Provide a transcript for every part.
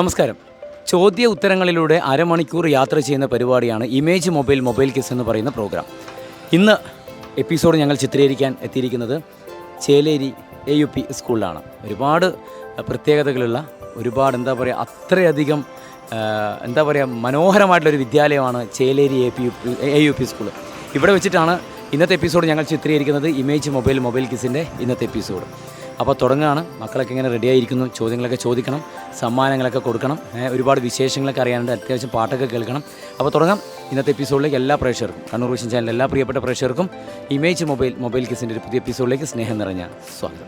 നമസ്കാരം. ചോദ്യ ഉത്തരങ്ങളിലൂടെ അരമണിക്കൂർ യാത്ര ചെയ്യുന്ന പരിപാടിയാണ് ഇമേജ് മൊബൈൽ കിസ് എന്ന് പറയുന്ന പ്രോഗ്രാം. ഇന്ന് എപ്പിസോഡ് ഞങ്ങൾ ചിത്രീകരിക്കാൻ എത്തിയിരിക്കുന്നത് ചേലേരി AUP സ്കൂളിലാണ്. ഒരുപാട് പ്രത്യേകതകളുള്ള ഒരുപാട് അത്രയധികം മനോഹരമായിട്ടുള്ളൊരു വിദ്യാലയമാണ് ചേലേരി AUP സ്കൂൾ. ഇവിടെ വെച്ചിട്ടാണ് ഇന്നത്തെ എപ്പിസോഡ് ഞങ്ങൾ ചിത്രീകരിക്കുന്നത് ഇമേജ് മൊബൈൽ കിസിൻ്റെ ഇന്നത്തെ എപ്പിസോഡ്. അപ്പോൾ തുടങ്ങുകയാണ്. മക്കളൊക്കെ ഇങ്ങനെ റെഡി ആയിരിക്കുന്നു. ചോദ്യങ്ങളൊക്കെ ചോദിക്കണം, സമ്മാനങ്ങളൊക്കെ കൊടുക്കണം, ഒരുപാട് വിശേഷങ്ങളൊക്കെ അറിയാനുണ്ട്, അത്യാവശ്യം പാട്ടൊക്കെ കേൾക്കണം. അപ്പോൾ തുടങ്ങാം. ഇന്നത്തെ എപ്പിസോഡിലേക്ക് എല്ലാ പ്രേക്ഷകർക്കും, കണ്ണൂർ വിഷൻ ചാനലിലെ എല്ലാ പ്രിയപ്പെട്ട പ്രേക്ഷകർക്കും ഇമേജ് മൊബൈൽ കിസിൻ്റെ ഒരു പുതിയ എപ്പിസോഡിലേക്ക് സ്നേഹം നിറഞ്ഞ സ്വാഗതം.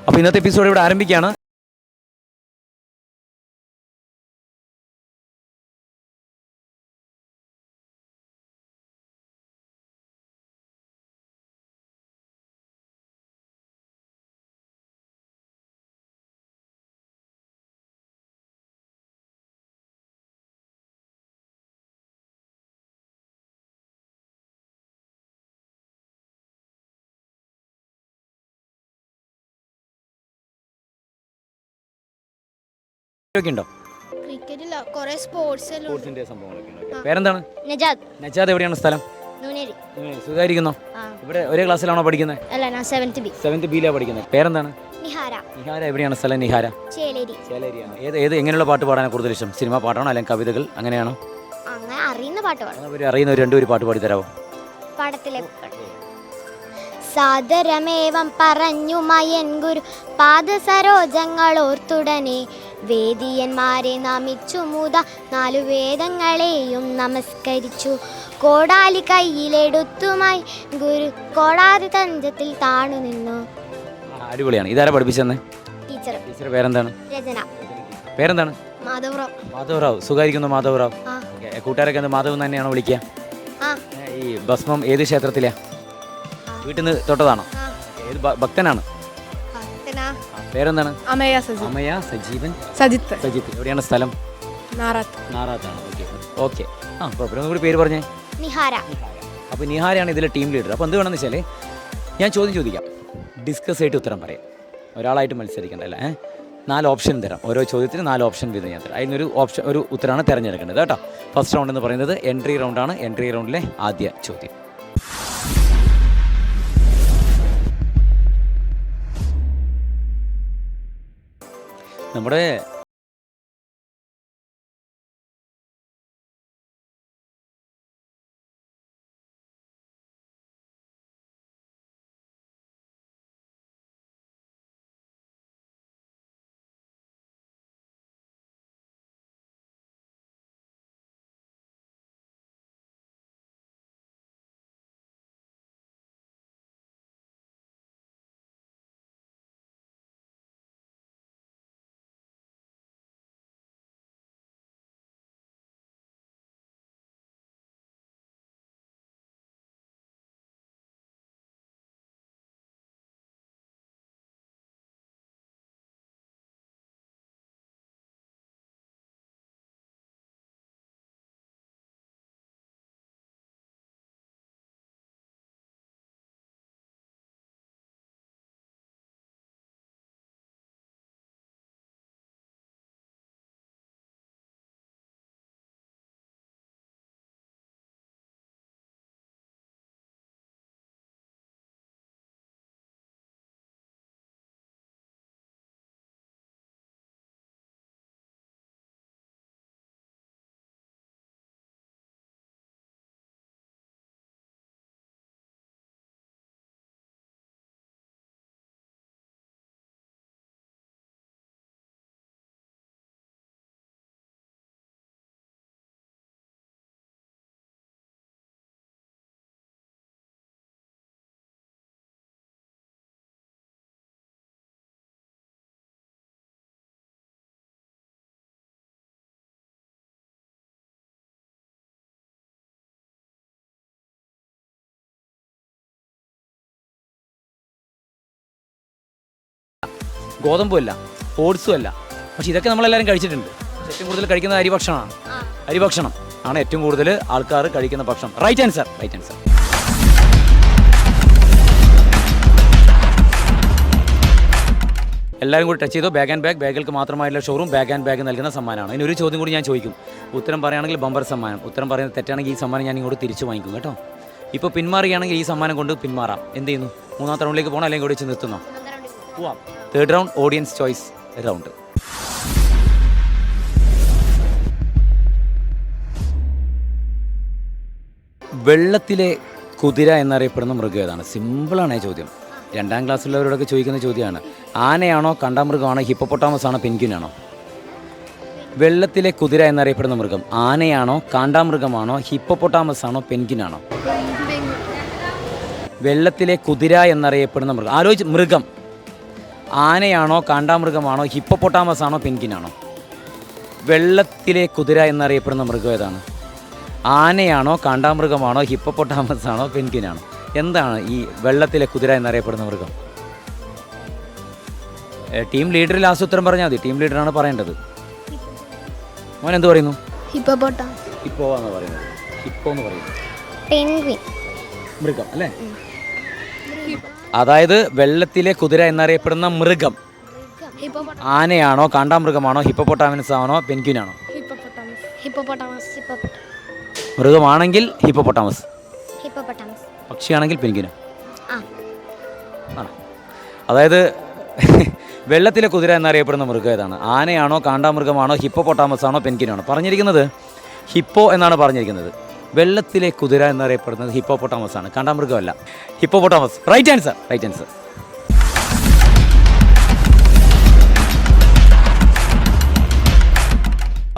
അപ്പോൾ ഇന്നത്തെ എപ്പിസോഡ് ഇവിടെ ആരംഭിക്കുകയാണ്. ഉണ്ടോ? ക്രിക്കറ്റില്ല, കുറേ സ്പോർട്സിന്റെ സംഭവങ്ങളൊക്കെ ഉണ്ട്. പേരെന്താണ്? നജാദ്. എവിടെയാണ് സ്ഥലം? സുഖായിരിക്കുന്നോ? ഇവിടെ ഒരേ ക്ലാസ്സിലാണോ പഠിക്കുന്നത്? അല്ല, ഞാൻ 7th B പഠിക്കുന്നത്. പേരെന്താണ്? നിഹാര. എവിടെയാണ് സ്ഥലം? നിഹാര ചേലേരിയാണ്. ഏത് എങ്ങനെയുള്ള പാട്ട് പാടാനാണ് കൂടുതൽ ഇഷ്ടം? സിനിമ പാട്ടാണോ അല്ലെങ്കിൽ കവിതകൾ അങ്ങനെയാണോ? അങ്ങനെ അറിയുന്ന പാട്ട് പാടും. അറിയുന്ന രണ്ടുപേര് പാട്ട് പാടി തരാമോ? പാടത്തിലെ സാദരമേവം പറഞ്ഞു മയൻ ഗുരു പാദസരോജങ്ങളോർത്തുടനെ വേദിയന്മാരെ നമിച്ചു മുത 4 വേദങ്ങളെയും നമസ്കരിച്ചു. കോടാലി കയ്യിലെടുത്തുമായി ഗുരു കോടാതി തഞ്ചത്തിൽ താണു നിന്നു. അടിപൊളിയാണ്. ഇതാരാ പഠിപ്പിച്ചെന്ന്? ടീച്ചർ. പേരെന്താണ്? രചന. പേരെന്താണ്? മാധവറാവ്. സുഖായിരിക്കുന്നു മാധവറാവ്? കൂട്ടുകാരൊക്കെ മാധവ് തന്നെയാണോ വിളിക്കുക? ഈ ഭസ്മം ഏത് ക്ഷേത്രത്തിലാ? വീട്ടിൽ നിന്ന് തൊട്ടതാണോ? ഏത് ഭക്തനാണ്? പേരെന്താണ്? അമയ സജീവൻ. സജിത്ത്. എവിടെയാണ് സ്ഥലം? നാറാത്താണ്. ഓക്കെ. കുഴപ്പമില്ല. കൂടി പേര് പറഞ്ഞേ. നിഹാര. അപ്പോൾ നിഹാരയാണ് ഇതിലെ ടീം ലീഡർ. അപ്പോൾ എന്ത് വേണമെന്ന് വെച്ചാൽ ഞാൻ ചോദിക്കാം, ഡിസ്കസ് ആയിട്ട് ഉത്തരം പറയാം. ഒരാളായിട്ട് മത്സരിക്കേണ്ടല്ല. 4 ഓപ്ഷൻ തരാം. ഓരോ ചോദ്യത്തിന് 4 ഓപ്ഷൻ വീതം ഞാൻ തരാം. അതിനൊരു ഒരു ഉത്തരമാണ് തിരഞ്ഞെടുക്കേണ്ടത് കേട്ടോ. ഫസ്റ്റ് റൗണ്ട് എന്ന് പറയുന്നത് എൻട്രി റൗണ്ടാണ്. എൻട്രി റൗണ്ടിലെ ആദ്യ ചോദ്യം. നമ്മുടെ ഗോതമ്പും അല്ല, ഓട്സും അല്ല. പക്ഷെ ഇതൊക്കെ നമ്മളെല്ലാവരും കഴിച്ചിട്ടുണ്ട്. ഏറ്റവും കൂടുതൽ കഴിക്കുന്നത് അരിഭക്ഷണം ആണ് ഏറ്റവും കൂടുതൽ ആൾക്കാർ കഴിക്കുന്ന ഭക്ഷണം. Right answer. എല്ലാവരും കൂടി ടച്ച് ചെയ്തോ. ബാഗ് ആൻഡ് ബാഗ്, ബാഗുകൾക്ക് മാത്രമായിട്ടുള്ള ഷോറൂം, ബാഗ് ആൻഡ് ബാഗ് നൽകുന്ന സമ്മാനമാണ്. അതിന് ഒരു ചോദ്യം കൂടി ഞാൻ ചോദിക്കും. ഉത്തരം പറയുകയാണെങ്കിൽ ബമ്പർ സമ്മാനം, ഉത്തരം പറയുന്നത് തെറ്റാണെങ്കിൽ ഈ സമ്മാനം ഞാൻ ഇങ്ങോട്ട് തിരിച്ചു വാങ്ങിക്കും കേട്ടോ. ഇപ്പോൾ പിന്മാറുകയാണെങ്കിൽ ഈ സമ്മാനം കൊണ്ട് പിന്മാറാം. എന്ത് ചെയ്യുന്നു? മൂന്നാമത്തെ റൗണ്ടിലേക്ക് പോകണം, അല്ലെങ്കിൽ കൂടി വെച്ച് നിർത്തുന്നോ? പോവാം. Third round audience choice round. വെള്ളത്തിലെ കുതിര എന്നറിയപ്പെടുന്ന മൃഗം ഏതാണ്? സിമ്പിളാണ് ചോദ്യം. 2ാം ക്ലാസ്സിലുള്ളവരോടൊക്കെ ചോദിക്കുന്ന ചോദ്യമാണ്. ആനയാണോ, കണ്ടാമൃഗമാണോ, ഹിപ്പോപ്പൊട്ടാമസ് ആണോ, പെൻഗ്വിനാണോ? വെള്ളത്തിലെ കുതിര എന്നറിയപ്പെടുന്ന മൃഗം ആനയാണോ, കാണ്ടാമൃഗമാണോ, ഹിപ്പോപ്പൊട്ടാമസ് ആണോ, പെൻഗ്വിനാണോ? വെള്ളത്തിലെ കുതിര എന്നറിയപ്പെടുന്ന മൃഗം ആലോചിച്ച്, മൃഗം ആനയാണോ, കാണ്ടാമൃഗമാണോ, ഹിപ്പോപ്പൊട്ടാമസ് ആണോ, പെൻഗ്വിനാണോ? വെള്ളത്തിലെ കുതിര എന്നറിയപ്പെടുന്ന മൃഗം ഏതാണ്? ആനയാണോ, കാണ്ടാമൃഗമാണോ, ഹിപ്പോപ്പൊട്ടാമസ് ആണോ, പെൻഗ്വിനാണോ? എന്താണ് ഈ വെള്ളത്തിലെ കുതിര എന്നറിയപ്പെടുന്ന മൃഗം? ടീം ലീഡർ ലാസ്റ്റ് ഉത്തരം പറഞ്ഞാൽ മതി. ടീം ലീഡറാണ് പറയേണ്ടത്. മോൻ എന്ത് പറയുന്നു? ഹിപ്പോപ്പൊട്ടാമസ്. ഹിപ്പോ എന്ന് പറയുന്നത്. ഹിപ്പോ എന്ന് പറയുന്നത് പെൻഗ്വിൻ മൃഗം അല്ലേ? അതായത് വെള്ളത്തിലെ കുതിര എന്നറിയപ്പെടുന്ന മൃഗം ആനയാണോ, കാണ്ടാമൃഗമാണോ, ഹിപ്പോപ്പൊട്ടാമസ് ആണോ, പെൻഗ്വിനാണോ? മൃഗമാണെങ്കിൽ ഹിപ്പോപ്പൊട്ടാമസ്, പക്ഷിയാണെങ്കിൽ പെൻഗ്വിനോ? അതായത് വെള്ളത്തിലെ കുതിര എന്നറിയപ്പെടുന്ന മൃഗം ഏതാണ്? ആനയാണോ, കാണ്ടാമൃഗമാണോ, ഹിപ്പോപ്പൊട്ടാമസ് ആണോ, പെൻഗ്വിനാണോ? പറഞ്ഞിരിക്കുന്നത് ഹിപ്പോ എന്നാണ് പറഞ്ഞിരിക്കുന്നത്. വെള്ളത്തിലെ കുതിര എന്നറിയപ്പെടുന്നത് ഹിപ്പോപ്പൊട്ടാമസ് ആണ്, കാണ്ടാമൃഗമല്ല. Hippopotamus. Right answer, right answer.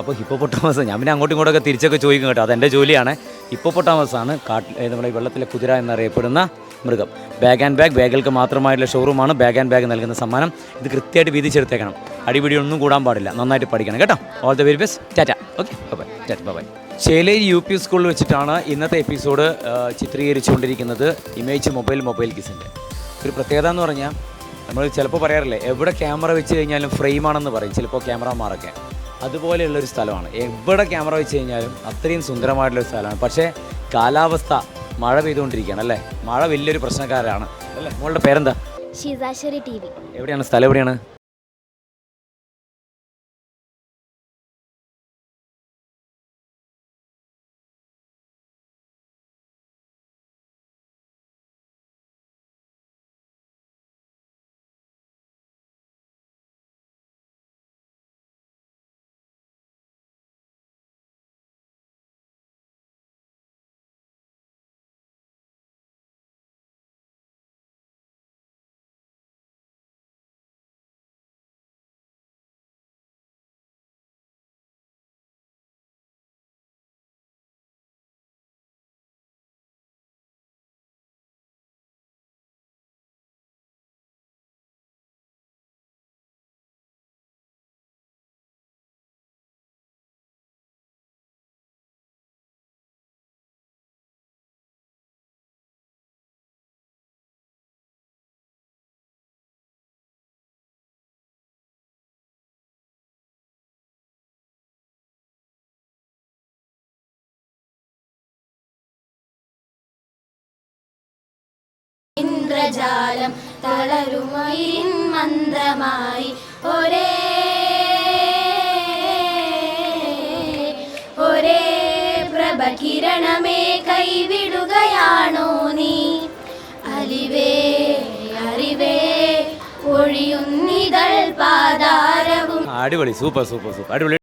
അപ്പോൾ ഹിപ്പോപ്പൊട്ടാമസ്, ഞാൻ പിന്നെ അങ്ങോട്ടും ഇങ്ങോട്ടൊക്കെ തിരിച്ചൊക്കെ ചോദിക്കും കേട്ടോ, അതെൻ്റെ ജോലിയാണ്. ഹിപ്പോപ്പൊട്ടാമസ് ആണ് നമ്മുടെ വെള്ളത്തിലെ കുതിര എന്നറിയപ്പെടുന്ന മൃഗം. ബാഗ് ആൻഡ് ബാഗ്, ബാഗുകൾക്ക് മാത്രമായിട്ടുള്ള ഷോറൂമാണ് ബാഗ് ആൻഡ് ബാഗ് നൽകുന്ന സമ്മാനം. ഇത് കൃത്യമായിട്ട് വീതിച്ചെടുത്തേക്കണം. അടിപിടി ഒന്നും കൂടാൻ പാടില്ല. നന്നായിട്ട് പഠിക്കണം കേട്ടോ. All the very best. ടാറ്റ. Okay, bye. ടാറ്റ, ബൈ. ചേലേരി UP സ്കൂളിൽ വെച്ചിട്ടാണ് ഇന്നത്തെ എപ്പിസോഡ് ചിത്രീകരിച്ചുകൊണ്ടിരിക്കുന്നത്. ഇമേജ് മൊബൈൽ കിസിൻ്റെ ഒരു പ്രത്യേകത എന്ന് പറഞ്ഞാൽ, നമ്മൾ ചിലപ്പോൾ പറയാറില്ലേ, എവിടെ ക്യാമറ വെച്ച് കഴിഞ്ഞാലും ഫ്രെയിമാണെന്ന് പറയും ചിലപ്പോൾ ക്യാമറമാരൊക്കെ. അതുപോലെയുള്ളൊരു സ്ഥലമാണ്. എവിടെ ക്യാമറ വെച്ച് കഴിഞ്ഞാലും അത്രയും സുന്ദരമായിട്ടുള്ളൊരു സ്ഥലമാണ്. പക്ഷേ കാലാവസ്ഥ മഴ പെയ്തുകൊണ്ടിരിക്കുകയാണ് അല്ലേ? മഴ വലിയൊരു പ്രശ്നക്കാരാണ് അല്ലേ? മോളുടെ പേരെന്താ? ഷിസാശ്വരി TV. എവിടെയാണ് സ്ഥലം? എവിടെയാണ്? ഇന്ദ്രജാലം തളരുമയിൻ മന്ത്രമായി ഒരേ പ്രഭകിരണമേ കൈവിടുകയാണോ നീ? അലിവേ അറിവേ ഒഴിയുന്നിതൾ പാതാരവും. അടിപൊളി, സൂപ്പർ സൂപ്പർ സൂപ്പർ, അടിപൊളി.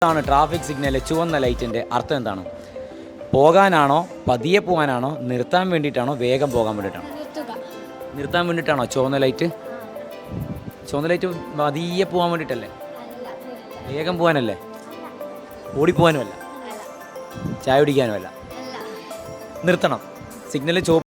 ാണ് ട്രാഫിക് സിഗ്നലിലെ ചുവന്ന ലൈറ്റിൻ്റെ അർത്ഥം എന്താണ്? പോകാനാണോ, പതിയെ പോകാനാണോ, നിർത്താൻ വേണ്ടിയിട്ടാണോ, വേഗം പോകാൻ വേണ്ടിയിട്ടാണോ? നിർത്തുക. നിർത്താൻ വേണ്ടിയിട്ടാണോ ചുവന്ന ലൈറ്റ്? ചുവന്ന ലൈറ്റ് പതിയെ പോകാൻ വേണ്ടിയിട്ടല്ലേ? വേഗം പോകാനല്ലേ? ഓടിപ്പോകാനുമല്ല, ചായ കുടിക്കാനുമല്ല. നിർത്തണം. സിഗ്നൽ ചുവപ്പ്.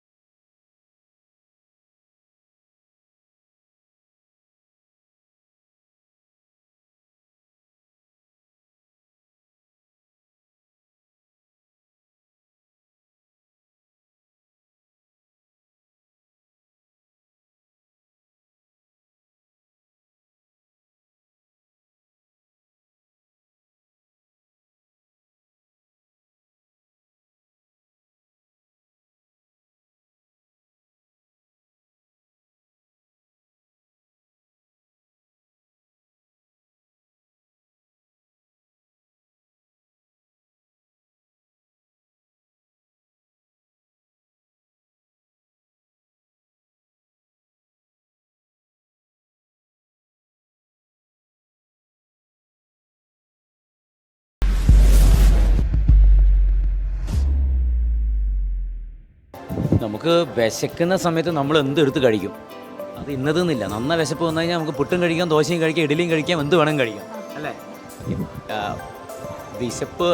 നമുക്ക് വിശക്കുന്ന സമയത്ത് നമ്മൾ എന്ത് എടുത്ത് കഴിക്കും? അത് ഇന്നതെന്നില്ല. നന്ന വിശപ്പ് വന്നു കഴിഞ്ഞാൽ നമുക്ക് പുട്ടും കഴിക്കാം, ദോശയും കഴിക്കാം, ഇഡലിയും കഴിക്കാം, എന്ത് വേണം കഴിക്കാം അല്ലേ? വിശപ്പ്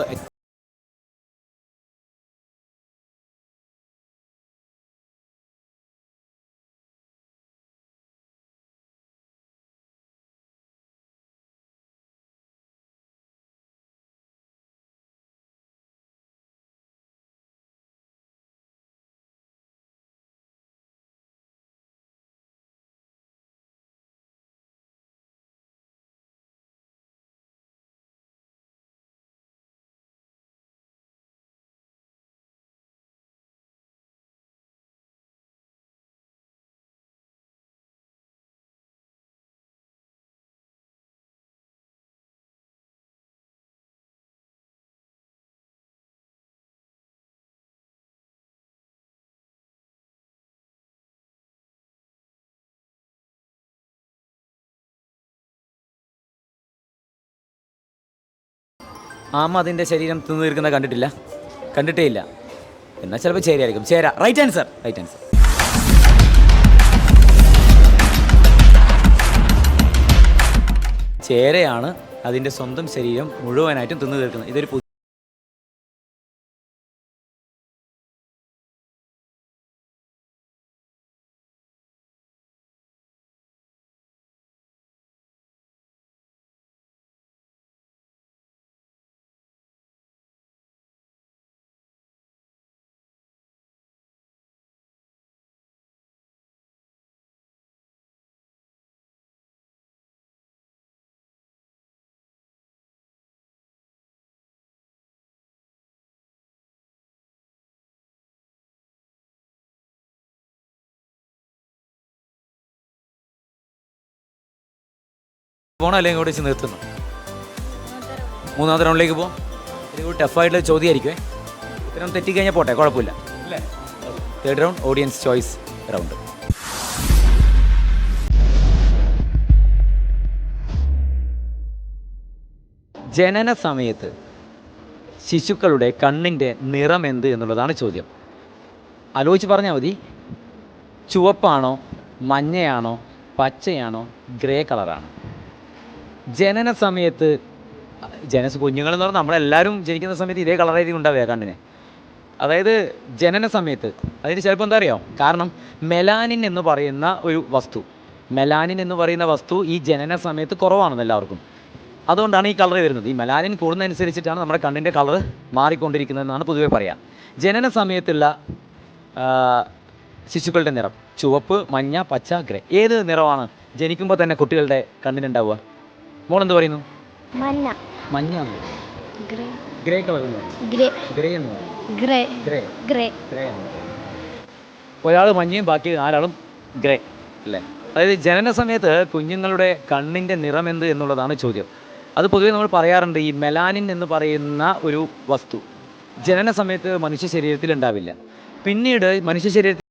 ആമ അതിൻ്റെ ശരീരം തിന്നു തീർക്കുന്ന കണ്ടിട്ടില്ല, കണ്ടിട്ടേ ഇല്ല. എന്നാൽ ചിലപ്പോൾ ചേരയായിരിക്കും. ചേര. Right answer, right answer. ചേരയാണ് അതിൻ്റെ സ്വന്തം ശരീരം മുഴുവനായിട്ടും തിന്നു തീർക്കുന്നത്. ഇതൊരു പോകണോ അല്ലെങ്കിൽ ഇവിടെ വെച്ച് നിർത്തുന്നു? മൂന്നാമത്തെ റൗണ്ടിലേക്ക് പോകാം. ഒരു ടഫായിട്ടുള്ള ചോദ്യമായിരിക്കുമേ. ഉത്തരം തെറ്റിക്കഴിഞ്ഞാൽ പോട്ടെ, കുഴപ്പമില്ല അല്ലേ? Third round audience choice round. ജനന സമയത്ത് ശിശുക്കളുടെ കണ്ണിൻ്റെ നിറം എന്ത് എന്നുള്ളതാണ് ചോദ്യം. ആലോചിച്ച് പറഞ്ഞാൽ മതി. ചുവപ്പാണോ, മഞ്ഞയാണോ, പച്ചയാണോ, ഗ്രേ കളറാണോ? ജനന സമയത്ത് കുഞ്ഞുങ്ങളെന്ന് പറഞ്ഞാൽ നമ്മളെല്ലാവരും ജനിക്കുന്ന സമയത്ത് ഇതേ കളറായിരിക്കും ഉണ്ടാവുക കണ്ണിന്. അതായത് ജനന സമയത്ത് അതിന് ചിലപ്പോൾ എന്താ അറിയാമോ? കാരണം മെലാനിൻ എന്ന് പറയുന്ന ഒരു വസ്തു, ഈ ജനന സമയത്ത് കുറവാണെന്ന് എല്ലാവർക്കും. അതുകൊണ്ടാണ് ഈ കളർ വരുന്നത്. ഈ മെലാനിൻ കൂടുന്നതനുസരിച്ചിട്ടാണ് നമ്മുടെ കണ്ണിൻ്റെ കളർ മാറിക്കൊണ്ടിരിക്കുന്നതെന്നാണ് പൊതുവെ പറയുക. ജനന സമയത്തുള്ള ശിശുക്കളുടെ നിറം ചുവപ്പ്, മഞ്ഞ, പച്ച, ഗ്രേ. ഏത് നിറമാണ് ജനിക്കുമ്പോൾ തന്നെ കുട്ടികളുടെ കണ്ണിനുണ്ടാവുക? മോളെന്ത് പറയുന്നു? മഞ്ഞ. മഞ്ഞാണ്. Grey. Grey colour grey. Grey എന്ന് പറയും. ഗ്രേ. Grey grey. ഗ്രേ. ഒരാൾ മഞ്ഞയും ബാക്കി 4 ആളും ഗ്രേ അല്ലേ? അതായത് ജനന സമയത്ത് കുഞ്ഞുങ്ങളുടെ കണ്ണിൻ്റെ നിറമെന്ത് എന്നുള്ളതാണ് ചോദ്യം. അത് പൊതുവേ നമ്മൾ പറയാറുണ്ട്, ഈ മെലാനിൻ എന്ന് പറയുന്ന ഒരു വസ്തു ജനന സമയത്ത് മനുഷ്യ ശരീരത്തിൽ ഉണ്ടാവില്ല. പിന്നീട് മനുഷ്യ ശരീരത്തിൽ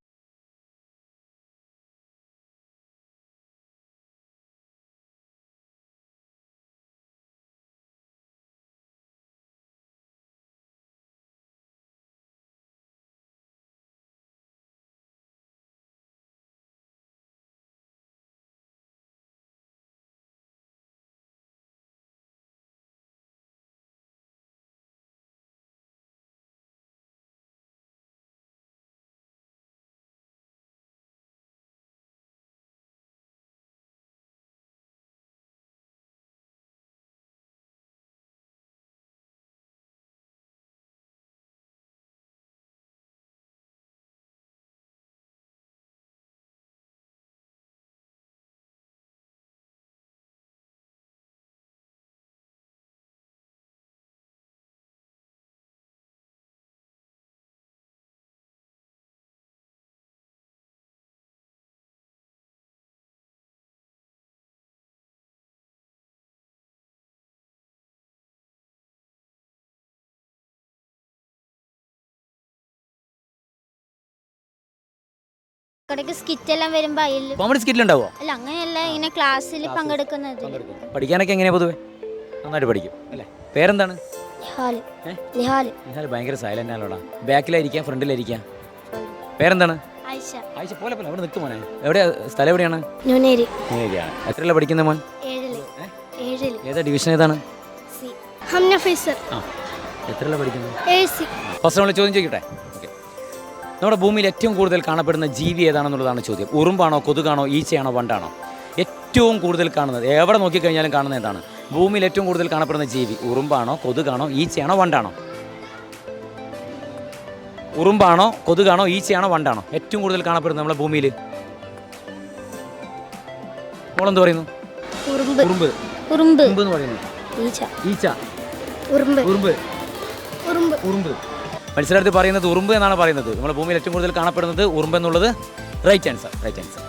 ഇടയ്ക്ക് സ്കിറ്റ് എല്ലാം വരുമ്പോൾ അതിൽ കോമഡി സ്കിറ്റിലുണ്ടാവോ? അല്ല അങ്ങനെയല്ല, ഇങ്ങനെ ക്ലാസ്സിൽ പങ്കെടുക്കുന്നത്. പഠിക്കാനൊക്കെ എങ്ങനെയാ പൊതുവെ? നന്നായിട്ട് പഠിക്കും അല്ലേ? പേരെന്താണ്? നിഹാല്. നിഹാല്. നിഹാൽ ഭയങ്കര സൈലന്റ് ആണല്ലോടാ. ബാക്കിലായിരിക്കാം ഫ്രണ്ടിലായിരിക്കാം? പേരെന്താണ്? ആയിഷ. ആയിഷ പോലെ പോലെ അവിടെ നിൽക്കും മോനെ. എവിടെയാ സ്ഥലം? എവിടെയാണ്? ന്യൂനേരി. നേരിയാണ്. എത്രയുള്ള പഠിക്കുന്ന മോൻ? 7ല്. 7ല്. ഏതാ ഡിവിഷൻ ഏതാണ്? സി. ഹംന ഫൈസർ. ആ എത്രയുള്ള പഠിക്കുന്നത്? 7C. ഫസ്റ്റ് നമ്മൾ ചോദ്യം ചോദിക്കട്ടെ. ഓക്കെ, നമ്മുടെ ഭൂമിയിൽ ഏറ്റവും കൂടുതൽ കാണപ്പെടുന്ന ജീവി ഏതാണെന്നുള്ളതാണ് ചോദ്യം. ഉറുമ്പാണോ, കൊതുകാണോ, ഈച്ചയാണോ, വണ്ടാണോ? ഏറ്റവും കൂടുതൽ കാണുന്നത്, എവിടെ നോക്കിക്കഴിഞ്ഞാലും കാണുന്നത് എന്താണ്? ഭൂമിയിൽ ഏറ്റവും കൂടുതൽ കാണപ്പെടുന്ന ജീവി ഉറുമ്പാണോ, കൊതുകാണോ, ഈച്ചയാണോ, വണ്ടാണോ? ഉറുമ്പാണോ, കൊതുകാണോ, ഈച്ചയാണോ, വണ്ടാണോ? ഏറ്റവും കൂടുതൽ കാണപ്പെടുന്നത് നമ്മുടെ ഭൂമിയിൽ? മോളെന്ത് പറയുന്നു? ഉറുമ്പ്. ഉറുമ്പ്. ഉറുമ്പ്. ഉറുമ്പ് എന്ന് പറയുന്നു. ഈച്ച. ഈച്ച. ഉറുമ്പ്. ഉറുമ്പ്. ഉറുമ്പ്. ഉറുമ്പ്. മത്സരാർത്ഥി പറയുന്നത് ഉറുമ്പ് എന്നാണ് പറയുന്നത്. നമ്മുടെ ഭൂമിയിൽ ഏറ്റവും കൂടുതൽ കാണപ്പെടുന്നത് ഉറുമ്പ് എന്നുള്ളത് right answer. Right answer.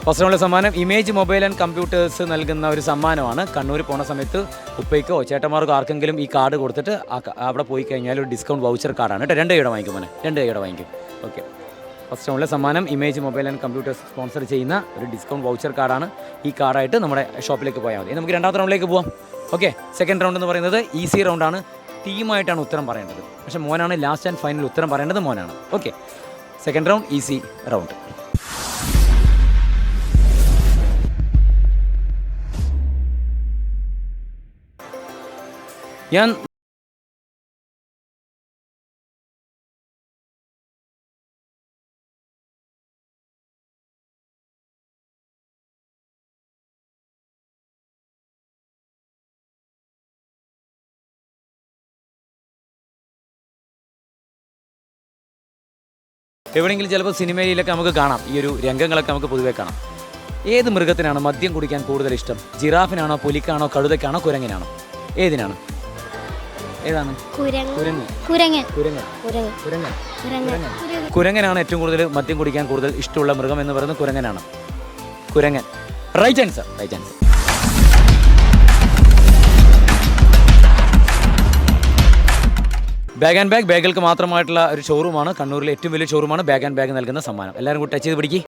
First റൗണ്ടിലെ സമ്മാനം ഇമേജ് മൊബൈൽ ആൻഡ് കമ്പ്യൂട്ടേഴ്സ് നൽകുന്ന ഒരു സമ്മാനമാണ്. കണ്ണൂർ പോണ സമയത്ത് ഉപ്പയ്ക്കോ ചേട്ടന്മാർക്കോ ആർക്കെങ്കിലും ഈ കാർഡ് കൊടുത്തിട്ട് അവിടെ പോയി കഴിഞ്ഞാൽ ഒരു ഡിസ്കൗണ്ട് വൗച്ചർ കാർഡാണ് കേട്ടോ. 2 കൈയുടെ വാങ്ങിക്കും മോനെ, 2 കൈയുടെ വാങ്ങിക്കും. ഓക്കെ, ഫസ്റ്റ് റൗണ്ടിലെ സമ്മാനം image mobile and computers sponsor ചെയ്യുന്ന ഒരു ഡിസ്കൗണ്ട് വൗച്ചർ കാർഡാണ്. ഈ കാർഡായിട്ട് നമ്മുടെ ഷോപ്പിലേക്ക് പോയാൽ മതി. നമുക്ക് രണ്ടാമത്തെ റൗണ്ടിലേക്ക് പോവാം. ഓക്കെ, സെക്കൻഡ് റൗണ്ട് എന്ന് പറയുന്നത് ഈസി റൗണ്ടാണ്. ടീമായിട്ടാണ് ഉത്തരം പറയേണ്ടത്. പക്ഷേ മോനാണ് ലാസ്റ്റ് ആൻഡ് ഫൈനൽ ഉത്തരം പറയേണ്ടത്, മോനാണ്. Okay, second round easy round. ഞാൻ എവിടെയെങ്കിലും ചിലപ്പോൾ സിനിമയിലൊക്കെ നമുക്ക് കാണാം, ഈ ഒരു രംഗങ്ങളൊക്കെ നമുക്ക് പൊതുവേ കാണാം. ഏത് മൃഗത്തിനാണ് മദ്യം കുടിക്കാൻ കൂടുതൽ ഇഷ്ടം? ജിറാഫിനാണോ, പുലിക്കാണോ, കഴുതയ്ക്കാണോ, കുരങ്ങനാണോ? ഏതിനാണ്? ഏതാണ്? കുരങ്ങനാണ് ഏറ്റവും കൂടുതൽ മദ്യം കുടിക്കാൻ കൂടുതൽ ഇഷ്ടമുള്ള മൃഗം എന്ന് പറയുന്നത് കുരങ്ങനാണ്. കുരങ്ങൻ. Right answer. Right answer. Bag and bag ബാഗുകൾക്ക് മാത്രമായിട്ടുള്ള ഒരു ഷോറൂമാണ്. കണ്ണൂരിലെ ഏറ്റവും വലിയ ഷോറൂമാണ് ബാഗ് ആൻഡ് ബാഗ് നൽകുന്ന സമ്മാനം. എല്ലാവരും കൂടി ടച്ച് ചെയ്ത് പിടിക്കും.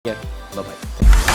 ബൈ.